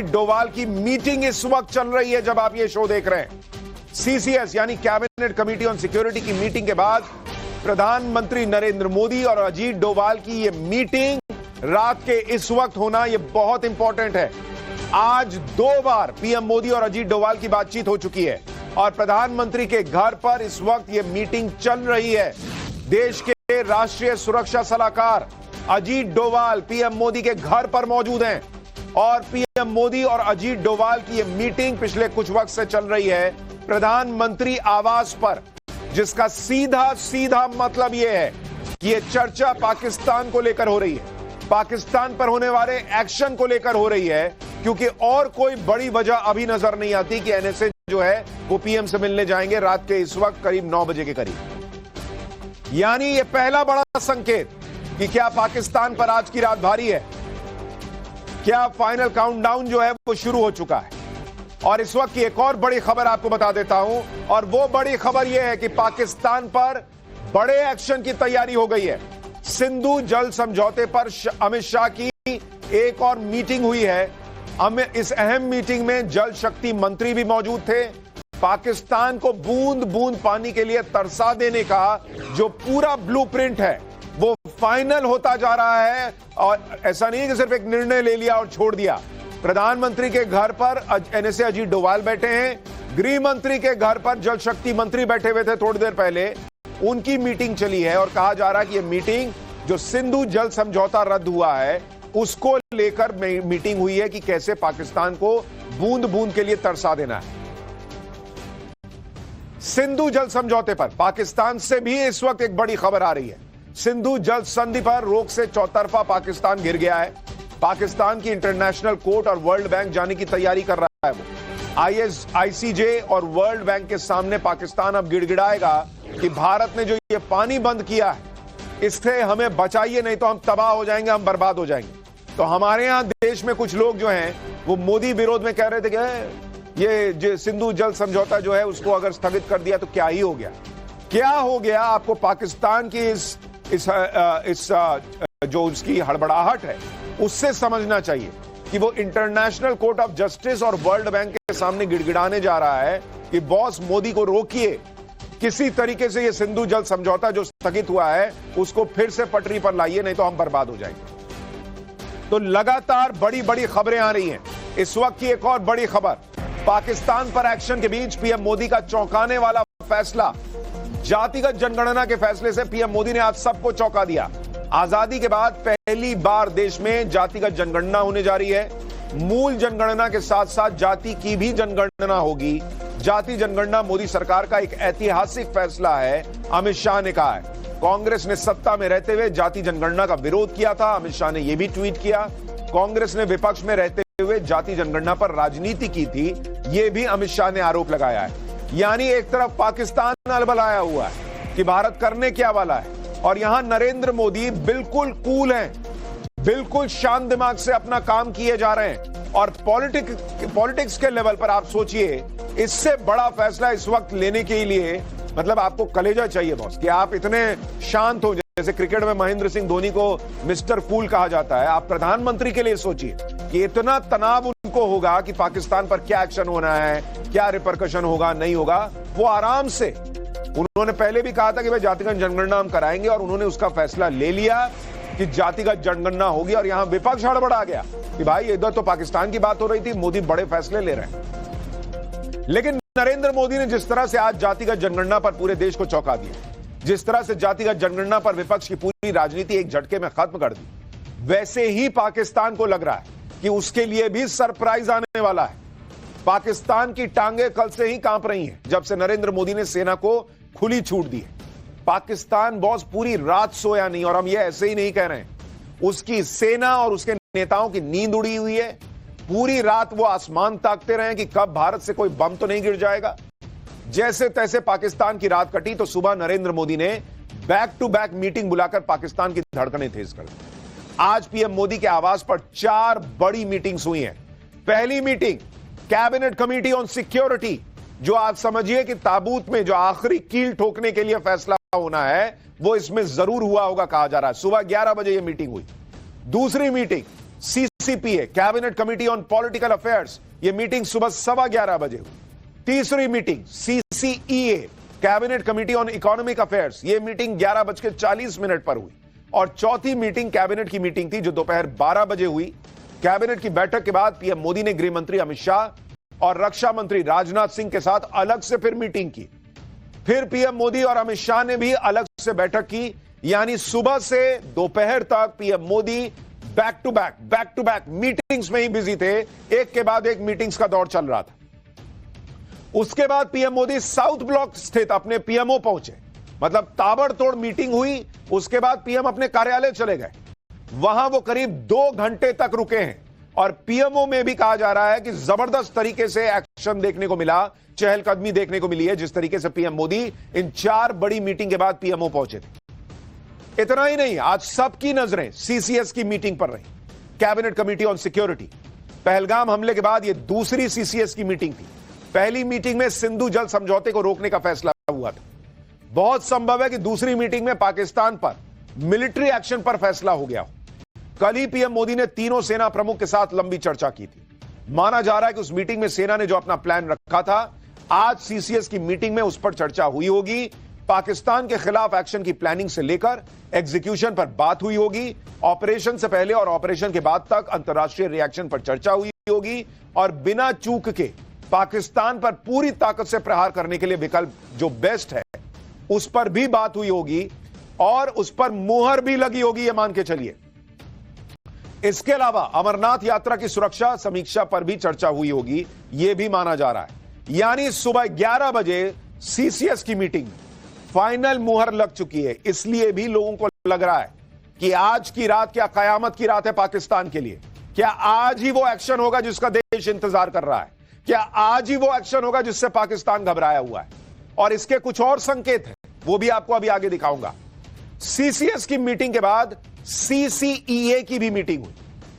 अजीत डोवाल की मीटिंग इस वक्त चल रही है जब आप ये शो देख रहे हैं। सीसीएस यानी कैबिनेट कमेटी ऑन सिक्योरिटी की मीटिंग के बाद प्रधानमंत्री नरेंद्र मोदी और अजीत डोवाल की ये मीटिंग रात के इस वक्त होना ये बहुत इंपॉर्टेंट है। आज 2 बार पीएम मोदी और अजीत डोवाल की बातचीत हो चुकी है और प्रधानमंत्री के घर पर इस वक्त ये मीटिंग चल रही है। देश के राष्ट्रीय सुरक्षा सलाहकार अजीत डोवाल पीएम मोदी के घर पर मौजूद हैं और पीएम मोदी और अजीत डोवाल की ये मीटिंग पिछले कुछ वक्त से चल रही है प्रधानमंत्री आवास पर, जिसका सीधा सीधा मतलब यह है कि यह चर्चा पाकिस्तान को लेकर हो रही है, पाकिस्तान पर होने वाले एक्शन को लेकर हो रही है, क्योंकि और कोई बड़ी वजह अभी नजर नहीं आती कि एनएसए जो है वो पीएम से मिलने जाएंगे रात के इस वक्त करीब 9 बजे के करीब। यानी यह पहला बड़ा संकेत कि क्या पाकिस्तान पर आज की रात भारी है, क्या फाइनल काउंटडाउन जो है वो शुरू हो चुका है। और इस वक्त की एक और बड़ी खबर आपको बता देता हूं, और वो बड़ी खबर यह है कि पाकिस्तान पर बड़े एक्शन की तैयारी हो गई है। सिंधु जल समझौते पर अमित शाह की एक और मीटिंग हुई है। इस अहम मीटिंग में जल शक्ति मंत्री भी मौजूद थे। पाकिस्तान को बूंद बूंद पानी के लिए तरसा देने का जो पूरा ब्लूप्रिंट है वो फाइनल होता जा रहा है। और ऐसा नहीं है कि सिर्फ एक निर्णय ले लिया और छोड़ दिया। प्रधानमंत्री के घर पर एनएसए अजीत डोवाल बैठे हैं, गृह मंत्री के घर पर जल शक्ति मंत्री बैठे हुए थे थोड़ी देर पहले, उनकी मीटिंग चली है। और कहा जा रहा है कि यह मीटिंग जो सिंधु जल समझौता रद्द हुआ है उसको लेकर मीटिंग हुई है कि कैसे पाकिस्तान को बूंद बूंद के लिए तरसा देना है। सिंधु जल समझौते पर पाकिस्तान से भी इस वक्त एक बड़ी खबर आ रही है। सिंधु जल संधि पर रोक से चौतरफा पाकिस्तान घिर गया है। पाकिस्तान की इंटरनेशनल कोर्ट और वर्ल्ड बैंक जाने की तैयारी कर रहा है वो। आईसीजे और वर्ल्ड बैंक के सामने पाकिस्तान अब गिड़गिड़ाएगा कि भारत ने जो ये पानी बंद किया है इससे हमें बचाइए, नहीं तो हम तबाह हो जाएंगे, हम बर्बाद हो जाएंगे। तो हमारे यहां देश में कुछ लोग जो हैं वो मोदी विरोध में कह रहे थे कि ये सिंधु जल समझौता जो है उसको अगर स्थगित कर दिया तो क्या ही हो गया। क्या हो गया आपको पाकिस्तान की इस जो उसकी हड़बड़ाहट है उससे समझना चाहिए कि वो इंटरनेशनल कोर्ट ऑफ जस्टिस और वर्ल्ड बैंक के सामने गिड़गिड़ाने जा रहा है कि बॉस मोदी को रोकिए, किसी तरीके से ये सिंधु जल समझौता जो स्थगित हुआ है उसको फिर से पटरी पर लाइए, नहीं तो हम बर्बाद हो जाएंगे। तो लगातार बड़ी बड़ी खबरें आ रही हैं। इस वक्त की एक और बड़ी खबर, पाकिस्तान पर एक्शन के बीच पीएम मोदी का चौंकाने वाला फैसला। जातिगत जनगणना के फैसले से पीएम मोदी ने आज सबको चौंका दिया। आजादी के बाद पहली बार देश में जातिगत जनगणना होने जा रही है। मूल जनगणना के साथ साथ जाति की भी जनगणना होगी। जाति जनगणना मोदी सरकार का एक ऐतिहासिक फैसला है, अमित शाह ने कहा है। कांग्रेस ने सत्ता में रहते हुए जाति जनगणना का विरोध किया था, अमित शाह ने यह भी ट्वीट किया। कांग्रेस ने विपक्ष में रहते हुए जाति जनगणना पर राजनीति की थी, यह भी अमित शाह ने आरोप लगाया है। यानी एक तरफ पाकिस्तान अलबलाया हुआ है कि भारत करने क्या वाला है, और यहां नरेंद्र मोदी बिल्कुल कूल हैं, बिल्कुल शांत दिमाग से अपना काम किए जा रहे हैं। और पॉलिटिक्स के लेवल पर आप सोचिए, इससे बड़ा फैसला इस वक्त लेने के लिए मतलब आपको कलेजा चाहिए बॉस, कि आप इतने शांत हो। जैसे क्रिकेट में महेंद्र सिंह धोनी को मिस्टर कूल कहा जाता है, आप प्रधानमंत्री के लिए सोचिए कि इतना तनाव उनको होगा कि पाकिस्तान पर क्या एक्शन होना है, क्या रिपरकशन होगा, नहीं होगा। वो आराम से, उन्होंने पहले भी कहा था कि भाई जातिगत जनगणना हम कराएंगे, और उन्होंने उसका फैसला ले लिया कि जातिगत जनगणना होगी। और यहां विपक्ष हड़बड़ा गया कि भाई इधर तो पाकिस्तान की बात हो रही थी, मोदी बड़े फैसले ले रहे हैं। लेकिन नरेंद्र मोदी ने जिस तरह से आज जातिगत जनगणना पर पूरे देश को चौंका दिया, जिस तरह से जातिगत जनगणना पर विपक्ष की पूरी राजनीति एक झटके में खत्म कर दी, वैसे ही पाकिस्तान को लग रहा है कि उसके लिए भी सरप्राइज आने वाला है। पाकिस्तान की टांगे कल से ही कांप रही हैं जब से नरेंद्र मोदी ने सेना को खुली छूट दी है। पाकिस्तान बॉस पूरी रात सोया नहीं, और हम ये ऐसे ही नहीं कह रहे हैं। उसकी सेना और उसके नेताओं की नींद उड़ी हुई है। पूरी रात वो आसमान ताकते रहे कि कब भारत से कोई बम तो नहीं गिर जाएगा। जैसे तैसे पाकिस्तान की रात कटी तो सुबह नरेंद्र मोदी ने बैक टू बैक मीटिंग बुलाकर पाकिस्तान की धड़कनें तेज कर दी। आज पीएम मोदी के आवास पर 4 बड़ी मीटिंग्स हुई हैं। पहली meeting cabinet committee on security, जो आप समझिए कि ताबूत में जो आखिरी कील ठोकने के लिए फैसला होना है वो इसमें जरूर हुआ होगा, कहा जा रहा है। सुबह 11 बजे यह मीटिंग हुई। दूसरी meeting CCPA cabinet committee on political affairs, यह मीटिंग सुबह 11:15 बजे हुई। तीसरी meeting CCEA cabinet committee on economic affairs, यह मीटिंग 11:40 पर हुई। और चौथी मीटिंग कैबिनेट की मीटिंग थी जो दोपहर 12 बजे हुई। कैबिनेट की बैठक के बाद पीएम मोदी ने गृह मंत्री अमित शाह और रक्षा मंत्री राजनाथ सिंह के साथ अलग से फिर मीटिंग की। फिर पीएम मोदी और अमित शाह ने भी अलग से बैठक की, यानी सुबह से दोपहर तक PM Modi back to back meetings में ही बिजी थे। एक के बाद एक मीटिंग्स का दौर चल रहा था। उसके बाद पीएम मोदी साउथ ब्लॉक स्थित अपने पीएमओ पहुंचे, मतलब ताबड़तोड़ मीटिंग हुई। उसके बाद पीएम अपने कार्यालय चले गए, वहां वो करीब 2 घंटे तक रुके हैं। और पीएमओ में भी कहा जा रहा है कि जबरदस्त तरीके से एक्शन देखने को मिला, चहलकदमी देखने को मिली है, जिस तरीके से पीएम मोदी इन 4 बड़ी मीटिंग के बाद पीएमओ पहुंचे थे। इतना ही नहीं, आज सबकी नजरें सीसीएस की मीटिंग पर रही, cabinet committee on security. Pahalgam हमले के बाद यह दूसरी सीसीएस की मीटिंग थी। पहली मीटिंग में सिंधु जल समझौते को रोकने का फैसला हुआ था। बहुत संभव है कि दूसरी मीटिंग में पाकिस्तान पर मिलिट्री एक्शन पर फैसला हो गया हो। कल ही पीएम मोदी ने तीनों सेना प्रमुख के साथ लंबी चर्चा की थी। माना जा रहा है कि उस मीटिंग में सेना ने जो अपना प्लान रखा था, आज सीसीएस की मीटिंग में उस पर चर्चा हुई होगी। पाकिस्तान के खिलाफ एक्शन की प्लानिंग से लेकर एग्जीक्यूशन पर बात हुई होगी। ऑपरेशन से पहले और ऑपरेशन के बाद तक अंतर्राष्ट्रीय रिएक्शन पर चर्चा हुई होगी। और बिना चूक के पाकिस्तान पर पूरी ताकत से प्रहार करने के लिए विकल्प जो बेस्ट है उस पर भी बात हुई होगी और उस पर मुहर भी लगी होगी, यह मान के चलिए। इसके अलावा अमरनाथ यात्रा की सुरक्षा समीक्षा पर भी चर्चा हुई होगी, यह भी माना जा रहा है। यानी सुबह 11 बजे सीसीएस की मीटिंग में फाइनल मुहर लग चुकी है। इसलिए भी लोगों को लग रहा है कि आज की रात क्या कयामत की रात है पाकिस्तान के लिए। क्या आज ही वो एक्शन होगा जिसका देश इंतजार कर रहा है? क्या आज ही वो एक्शन होगा जिससे पाकिस्तान घबराया हुआ है? और इसके कुछ और संकेत हैं, वो भी आपको अभी आगे दिखाऊंगा। सीसीएस की मीटिंग के बाद सीसीईए की भी मीटिंग हुई।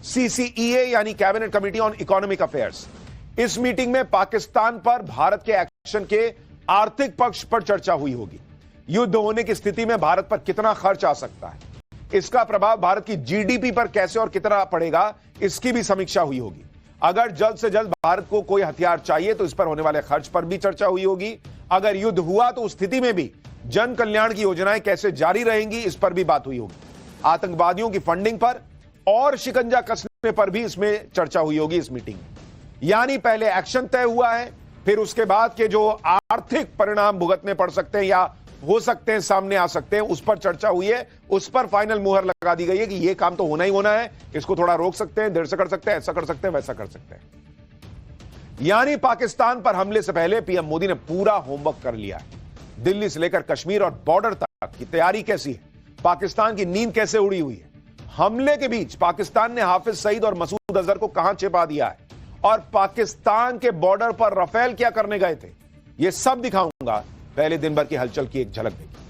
सीसीईए यानी cabinet committee on economic affairs. इस मीटिंग में पाकिस्तान पर भारत के एक्शन के आर्थिक पक्ष पर चर्चा हुई होगी। युद्ध होने की स्थिति में भारत पर कितना खर्च आ सकता है, इसका प्रभाव भारत की जीडीपी पर कैसे और कितना पड़ेगा, इसकी भी समीक्षा हुई होगी। अगर जल्द से जल्द भारत को कोई हथियार चाहिए तो इस पर होने वाले खर्च पर भी चर्चा हुई होगी। अगर युद्ध हुआ तो उस स्थिति में भी जन कल्याण की योजनाएं कैसे जारी रहेंगी, इस पर भी बात हुई होगी। आतंकवादियों की फंडिंग पर और शिकंजा कसने पर भी इसमें चर्चा हुई होगी इस मीटिंग में। यानी पहले एक्शन तय हुआ है, फिर उसके बाद के जो आर्थिक परिणाम भुगतने पड़ सकते हैं या हो सकते हैं सामने आ सकते हैं, उस पर चर्चा हुई है। उस पर फाइनल मुहर लगा दी गई है कि यह काम तो होना ही होना है, इसको थोड़ा रोक सकते हैं, देर से कर सकते हैं, ऐसा कर सकते हैं, वैसा कर सकते हैं। यानी पाकिस्तान पर हमले से पहले पीएम मोदी ने पूरा होमवर्क कर लिया है। दिल्ली से लेकर कश्मीर और बॉर्डर तक की तैयारी कैसी है, पाकिस्तान की नींद कैसे उड़ी हुई है, हमले के बीच पाकिस्तान ने हाफिज सईद और मसूद अजहर को कहां छिपा दिया है, और पाकिस्तान के बॉर्डर पर राफेल क्या करने गए थे, यह सब दिखाऊंगा। पहले दिन भर की हलचल की एक झलक देखिए।